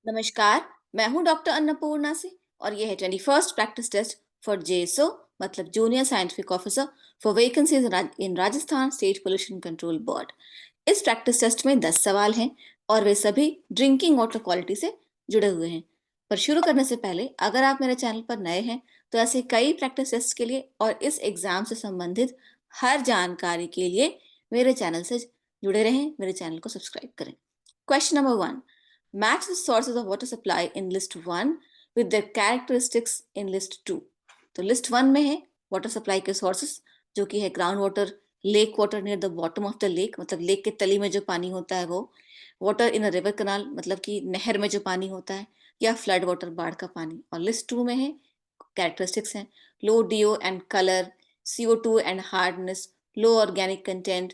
नमस्कार। मैं हूं डॉक्टर अन्नपूर्णा से और यह है 21st practice test for JSO मतलब junior scientific officer for vacancies in Rajasthan state pollution control board. इस प्रैक्टिस टेस्ट में 10 सवाल हैं और वे सभी ड्रिंकिंग वाटर क्वालिटी से जुड़े हुए हैं। पर शुरू करने से पहले अगर आप मेरे चैनल पर नए हैं तो ऐसे कई प्रैक्टिस टेस्ट के लिए और इस एग्जाम से संबंधित हर जानकारी के लिए मेरे चैनल से जुड़े रहें, मेरे चैनल को सब्सक्राइब करें। Question number 1, match the sources of water supply in list 1 with their characteristics in list 2। तो लिस्ट 1 में है वाटर सप्लाई के सोर्सेस, जो कि है ground water, lake water near the bottom of the lake मतलब लेक के तली में जो पानी होता है वो, वाटर इन अ रिवर कनाल मतलब कि नहर में जो पानी होता है, या फ्लड वाटर बाढ़ का पानी। और लिस्ट 2 में है कैरेक्टरिस्टिक्स हैं low DO and colour, CO2 and hardness, low organic content,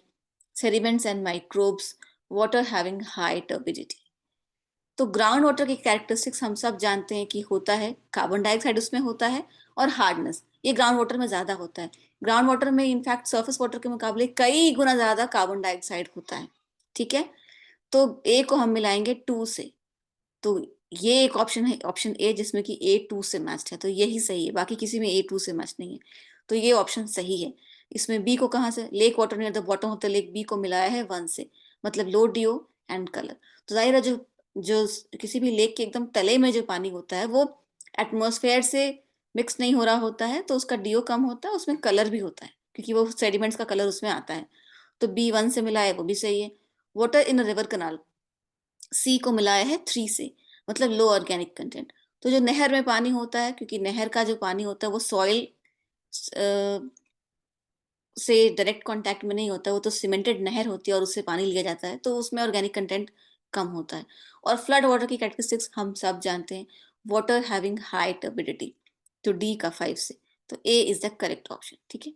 sediments and microbes, water having high turbidity। तो ग्राउंड वाटर की कैरेक्टरिस्टिक्स हम सब जानते हैं कि होता है कार्बन डाइऑक्साइड उसमें होता है, और हार्डनेस ये ग्राउंड वाटर में ज्यादा होता है। ग्राउंड वाटर में इनफैक्ट सरफेस वाटर के मुकाबले कई गुना ज्यादा कार्बन डाइऑक्साइड होता है। ठीक है, तो ए को हम मिलाएंगे 2 से। तो ये एक ऑप्शन है, ऑप्शन ए, जिसमें कि ए 2 से मैच्ड है, तो यही सही है, बाकी किसी में ए 2 से मैच नहीं है। तो ये ऑप्शन सही है। इसमें बी को कहाँ से, lake water near the bottom of the lake, B को मिलाया है 1 से, मतलब लो डीओ एंड कलर। तो जाहिर है जो जो किसी भी लेक के एकदम तले में जो पानी होता है वो एटमॉस्फेयर से मिक्स नहीं हो रहा होता है, तो उसका डीओ कम होता है, उसमें कलर भी होता है क्योंकि वो सेडिमेंट्स का कलर उसमें आता है। तो बी 1 से मिला है, वो भी सही है। वाटर इन अ रिवर कनाल, सी को मिलाया है 3 से, मतलब लो ऑर्गेनिक कंटेंट। तो जो नहर में पानी होता है, क्योंकि नहर का जो पानी होता है वो सॉइल से डायरेक्ट कांटेक्ट में नहीं होता, वो तो सीमेंटेड नहर होती है और उससे पानी लिया जाता है, तो उसमें ऑर्गेनिक कंटेंट कम होता है। और फ्लड वाटर की कैरेक्टरिस्टिक्स हम सब जानते हैं, वाटर हैविंग हाई टर्बिडिटी, तो डी का 5 से। तो ए इज द करेक्ट ऑप्शन। ठीक है।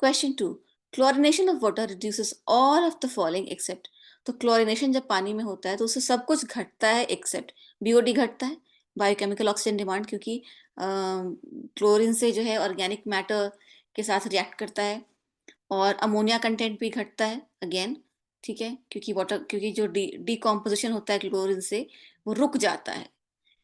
Question 2, chlorination of water reduces all of the following except. तो क्लोरिनेशन जब पानी में होता है तो उससे सब कुछ घटता है एक्सेप्ट बीओडी घटता है, बायोकेमिकल ऑक्सीजन डिमांड, क्योंकि क्लोरीन से जो है ऑर्गेनिक मैटर के साथ रिएक्ट करता है, और अमोनिया कंटेंट भी घटता है अगेन। ठीक है, क्योंकि वाटर, क्योंकि जो डिकम्पोजिशन होता है क्लोरीन से वो रुक जाता है,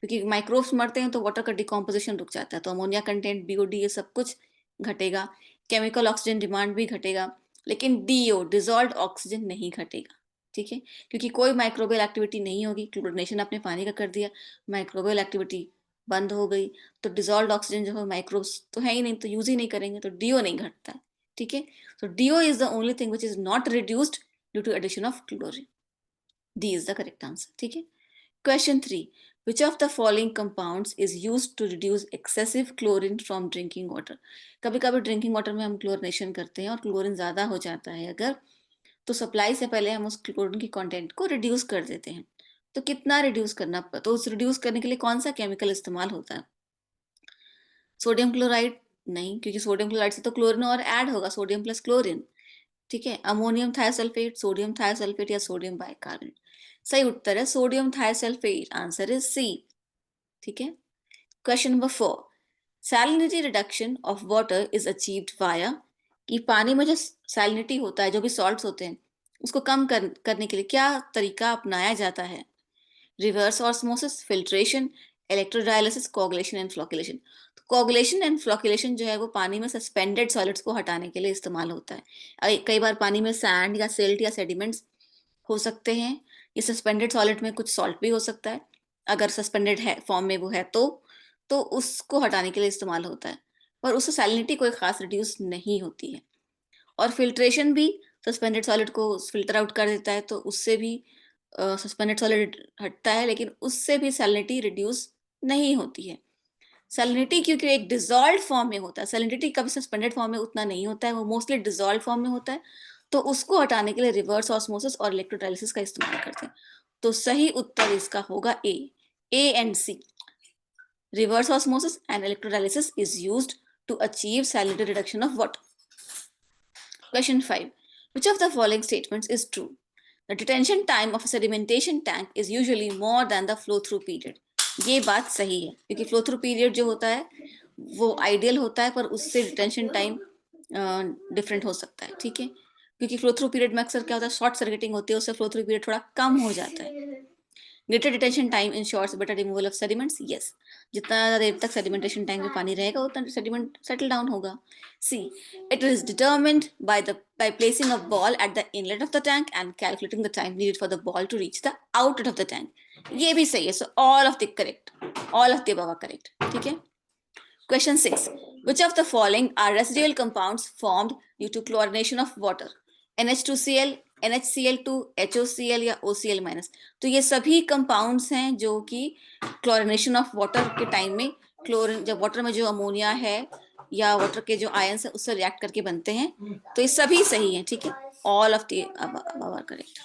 क्योंकि माइक्रोब्स मरते हैं तो वाटर का डिकम्पोजिशन रुक जाता है, तो अमोनिया कंटेंट, बीओडी, ये सब कुछ घटेगा। केमिकल ऑक्सीजन डिमांड भी घटेगा, लेकिन डीओ डिजॉल्व ऑक्सीजन नहीं घटेगा। ठीक है, क्योंकि कोई माइक्रोबियल एक्टिविटी नहीं होगी, क्लोरिनेशन आपने पानी का कर दिया, माइक्रोबियल एक्टिविटी बंद हो गई, तो डिजॉल्व ऑक्सीजन जो है माइक्रोब्स तो है ही नहीं, तो यूज ही नहीं करेंगे, तो डीओ नहीं घटता है। ठीक है, so DO is the only thing which is not reduced due to addition of chlorine. D is the correct answer. ठीक है। Question 3, which of the following compounds is used to reduce excessive chlorine from drinking water? कभी कभी drinking water में हम chlorination करते हैं और chlorine ज्यादा हो जाता है अगर, तो सप्लाई से पहले हम उस क्लोरीन की कंटेंट को रिड्यूस कर देते हैं। तो कितना रिड्यूस करना, तो उस रिड्यूस करने के लिए कौन सा केमिकल इस्तेमाल होता है? Sodium chloride? नहीं, क्योंकि सोडियम क्लोराइड से तो क्लोरीन और ऐड होगा, सोडियम प्लस क्लोरीन। ठीक है, अमोनियम थायोसल्फेट, सोडियम थायोसल्फेट, या सोडियम बाइकार्बोनेट। सही उत्तर है sodium thiosulphate, answer is C. ठीक है। Question number 4, salinity reduction of water is achieved via, कि पानी में जो सैलिनिटी होता है, जो भी सॉल्ट्स होते हैं, उसको कम करने के लिए क्या तरीका अपनाया जाता है? Reverse osmosis, filtration, electrodialysis, coagulation and flocculation. तो कोगुलेशन एंड फ्लोकुलेशन जो है वो पानी में सस्पेंडेड सॉलिड्स को हटाने के लिए इस्तेमाल होता है। कई बार पानी में सैंड या सिल्ट या सेडिमेंट्स हो सकते हैं, ये सस्पेंडेड सॉलिड में कुछ सॉल्ट भी हो सकता है, अगर सस्पेंडेड है फॉर्म में वो है तो उसको हटाने के लिए इस्तेमाल होता है, पर उससे सैलिनिटी कोई खास रिड्यूस नहीं होती है। और फिल्ट्रेशन भी सस्पेंडेड सॉलिड को फिल्टर आउट कर देता है, तो उससे भी सस्पेंडेड सॉलिड हटता है, लेकिन उससे भी सैलिनिटी रिड्यूस नहीं होती है। सैलिनिटी क्योंकि एक डिजॉल्व फॉर्म में होता है, सैलिनिटी कभी सस्पेंडेड फॉर्म में उतना नहीं होता है, वो मोस्टली डिजॉल्व फॉर्म में होता है, तो उसको हटाने के लिए रिवर्स ऑस्मोसिस और इलेक्ट्रोडायलिसिस का इस्तेमाल करते हैं। तो सही उत्तर इसका होगा A and C. Reverse osmosis and electrodialysis is used to achieve salinity reduction of water. Question 5. Which of the following statements is true? The detention time of a sedimentation tank is usually more than the flow through period. ये बात सही है, क्योंकि flow through period जो होता है वो ideal होता है, पर उससे डिटेंशन टाइम डिफरेंट हो सकता है। ठीक है, क्योंकि फ्लो थ्रू पीरियड में अक्सर क्या होता है, शॉर्ट सर्किटिंग होती है, उससे फ्लो थ्रू पीरियड थोड़ा कम हो जाता है। Greater detention time ensures better removal of sediments, yes. जितना ज्यादा देर तक सेडिमेंटेशन टैंक में पानी रहेगा उतना सेडिमेंट सेटल डाउन होगा। See, it is determined by placing a ball at the inlet of the tank and calculating the time needed for the ball to reach the outlet of the tank। ये भी सही है। So all of the correct, all of the above correct. ठीक है। Question 6. Which of the following are residual compounds formed due to chlorination of water? NH2Cl, NHCl2, HOCl या OCl minus. तो ये सभी कंपाउंड्स हैं जो कि क्लोरिनेशन ऑफ वाटर के टाइम में, क्लोरीन जब वाटर में जो अमोनिया है या वाटर के जो आयंस है उससे रिएक्ट करके बनते हैं। तो ये सभी सही हैं। ठीक है, all of the above are correct.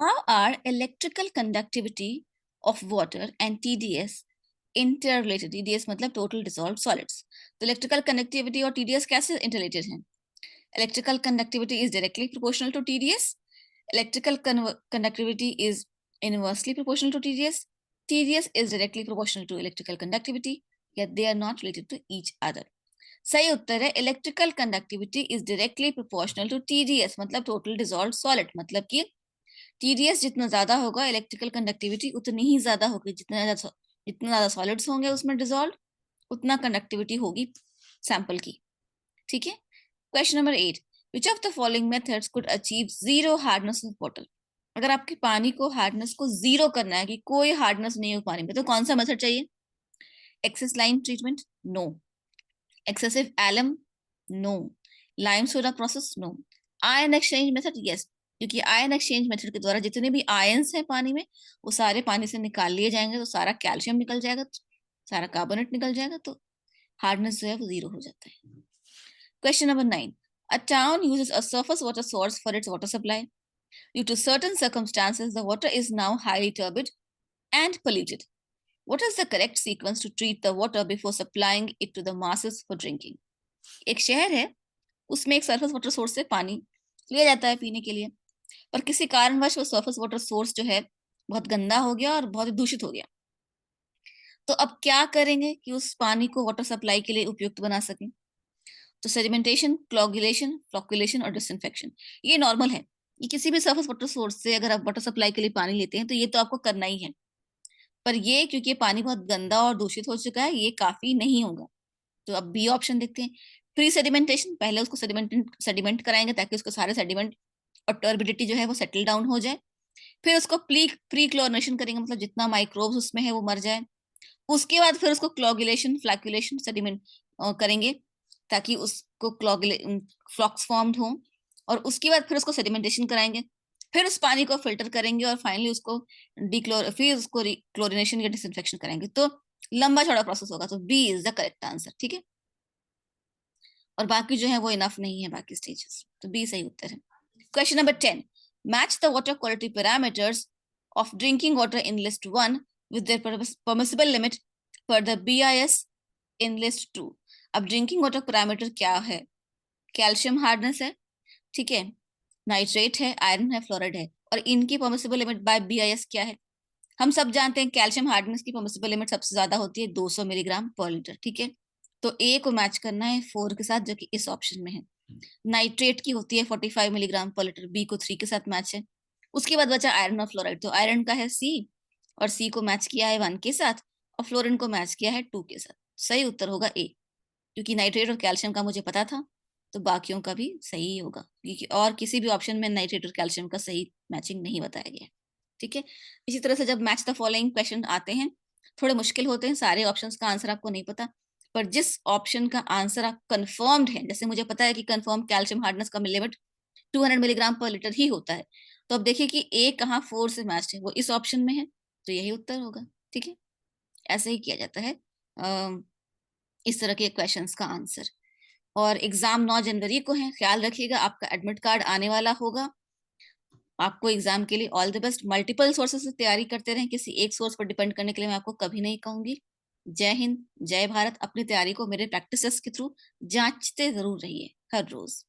How are electrical conductivity of water and TDS interrelated? TDS मतलब टोटल डिसॉल्व्ड सॉलिड्स। तो इलेक्ट्रिकल कंडक्टिविटी और TDS कैसे इंटररिलेटेड हैं? Electrical conductivity is directly proportional to TDS, electrical conductivity is inversely proportional to TDS, TDS is directly proportional to electrical conductivity, yet they are not related to each other। सही उत्तर है electrical conductivity is directly proportional to TDS मतलब total dissolved solid. मतलब कि TDS जितना ज्यादा होगा electrical conductivity उतनी ही ज्यादा होगी। जितना ज्यादा सॉलिड्स होंगे उसमें डिसॉल्व उतना कंडक्टिविटी होगी सैंपल की। ठीक है। Question number 8, which of the following methods could achieve zero hardness of water? अगर आपके पानी को हार्डनेस को जीरो करना है कि कोई हार्डनेस नहीं हो पानी में, तो कौन सा मेथड चाहिए? Excess lime treatment, no. Excessive alum, no. Lime soda process, no. Ion exchange method, yes, क्योंकि आयन एक्सचेंज मेथड के द्वारा जितने भी आयंस हैं पानी में वो सारे पानी से निकाल लिए जाएंगे। तो सारा कैल्शियम निकल जाएगा, सारा कार्बोनेट निकल जाएगा, तो हार्डनेस जो है वो जीरो हो जाता है। Question number 9, a town uses a surface water source for its water supply. Due to certain circumstances the water is now highly turbid and polluted. What is the correct sequence to treat the water before supplying it to the masses for drinking? एक शहर है, उसमें एक surface water source से पानी लिया जाता है पीने के लिए, पर किसी कारणवश वो सरफेस वाटर सोर्स जो है बहुत गंदा हो गया और बहुत ही दूषित हो गया। तो अब क्या करेंगे कि उस पानी को वाटर सप्लाई के लिए उपयुक्त बना सकें? तो सेडिमेंटेशन, क्लोगुलेशन, फ्लोकुलेशन और डिसइंफेक्शन, ये नॉर्मल है। ये किसी भी सरफेस वाटर सोर्स से अगर आप वाटर सप्लाई के लिए पानी लेते हैं तो ये तो आपको करना ही है। पर ये क्योंकि ये पानी बहुत गंदा और दूषित हो चुका है, ये काफी नहीं होगा। तो अब बी ऑप्शन देखते हैं, प्री सेडिमेंटेशन। पहले उसको सेडिमेंट कराएंगे ताकि उसको सारे सेडिमेंट और टर्बिडिटी जो है वो सेटल डाउन हो जाए। फिर उसको प्री क्लोरिनेशन करेंगे, मतलब जितना माइक्रोब्स उसमें है वो मर जाए। उसके बाद फिर उसको क्लोगुलेशन, फ्लैकुलेशन, सेडिमेंट करेंगे ताकि उसको फ्लॉक्स फॉर्म्ड हो। और उसके बाद फिर उसको सेडिमेंटेशन कराएंगे, फिर उस पानी को फिल्टर करेंगे और फाइनली उसको फिर उसको क्लोरिनेशन या डिसइंफेक्शन करेंगे। तो लंबा चौड़ा प्रोसेस होगा। तो B is the correct answer. ठीक है, और बाकी जो है वो इनफ नहीं है बाकी स्टेजेस, तो बी सही उत्तर है। Question number 10, match the water quality parameters of drinking water in list 1 with their permissible limit per the BIS in list 2। अब ड्रिंकिंग वाटर पैरामीटर क्या है? कैल्शियम हार्डनेस है, ठीक है, नाइट्रेट है, आयरन है, फ्लोराइड है, और इनकी परमिसिबल लिमिट बाय BIS क्या है? हम सब जानते हैं कैल्शियम हार्डनेस की परमिसिबल लिमिट सबसे ज्यादा होती है 200 मिलीग्राम पर लीटर। ठीक है, तो ए को मैच करना है 4 के साथ जो कि इस ऑप्शन में है। नाइट्रेट की होती है 45 मिलीग्राम पर लीटर, बी को 3 के साथ मैच है। उसके बाद बचा आयरन और फ्लोराइड, तो आयरन का है सी और सी को मैच किया है 1 के साथ और फ्लोरीन को मैच किया है 2 के साथ। सही उत्तर होगा ए, क्योंकि नाइट्रेट और कैल्शियम का मुझे पता था, तो बाकियों का भी सही होगा, क्योंकि और किसी भी ऑप्शन में नाइट्रेट और कैल्शियम का सही मैचिंग नहीं बताया गया। ठीक है, इसी तरह से जब मैच द फॉलोइंग क्वेश्चन आते हैं थोड़े मुश्किल होते हैं, सारे ऑप्शंस का आंसर आपको नहीं पता, पर जिस ऑप्शन का आंसर आप कंफर्म्ड है, जैसे मुझे पता है कि कंफर्म कैल्शियम हार्डनेस का लिमिट 200 मिलीग्राम पर लीटर ही होता है, तो अब देखिए कि ए कहाँ 4 से मैच है, वो इस ऑप्शन में है, तो यही उत्तर होगा। ठीक है, ऐसे ही किया जाता है इस तरह के क्वेश्चंस का आंसर। और एग्जाम 9 जनवरी को है, ख्याल रखिएगा, आपका एडमिट कार्ड आने वाला होगा। आपको एग्जाम के लिए all the best. Multiple sources से तैयारी करते रहें, किसी एक सोर्स पर डिपेंड करने के लिए मैं आपको कभी नहीं कहूंगी। जय हिंद, जय भारत। अपनी तैयारी को मेरे प्रैक्टिसेस के थ्रू जांचते जरूर रहिए हर रोज।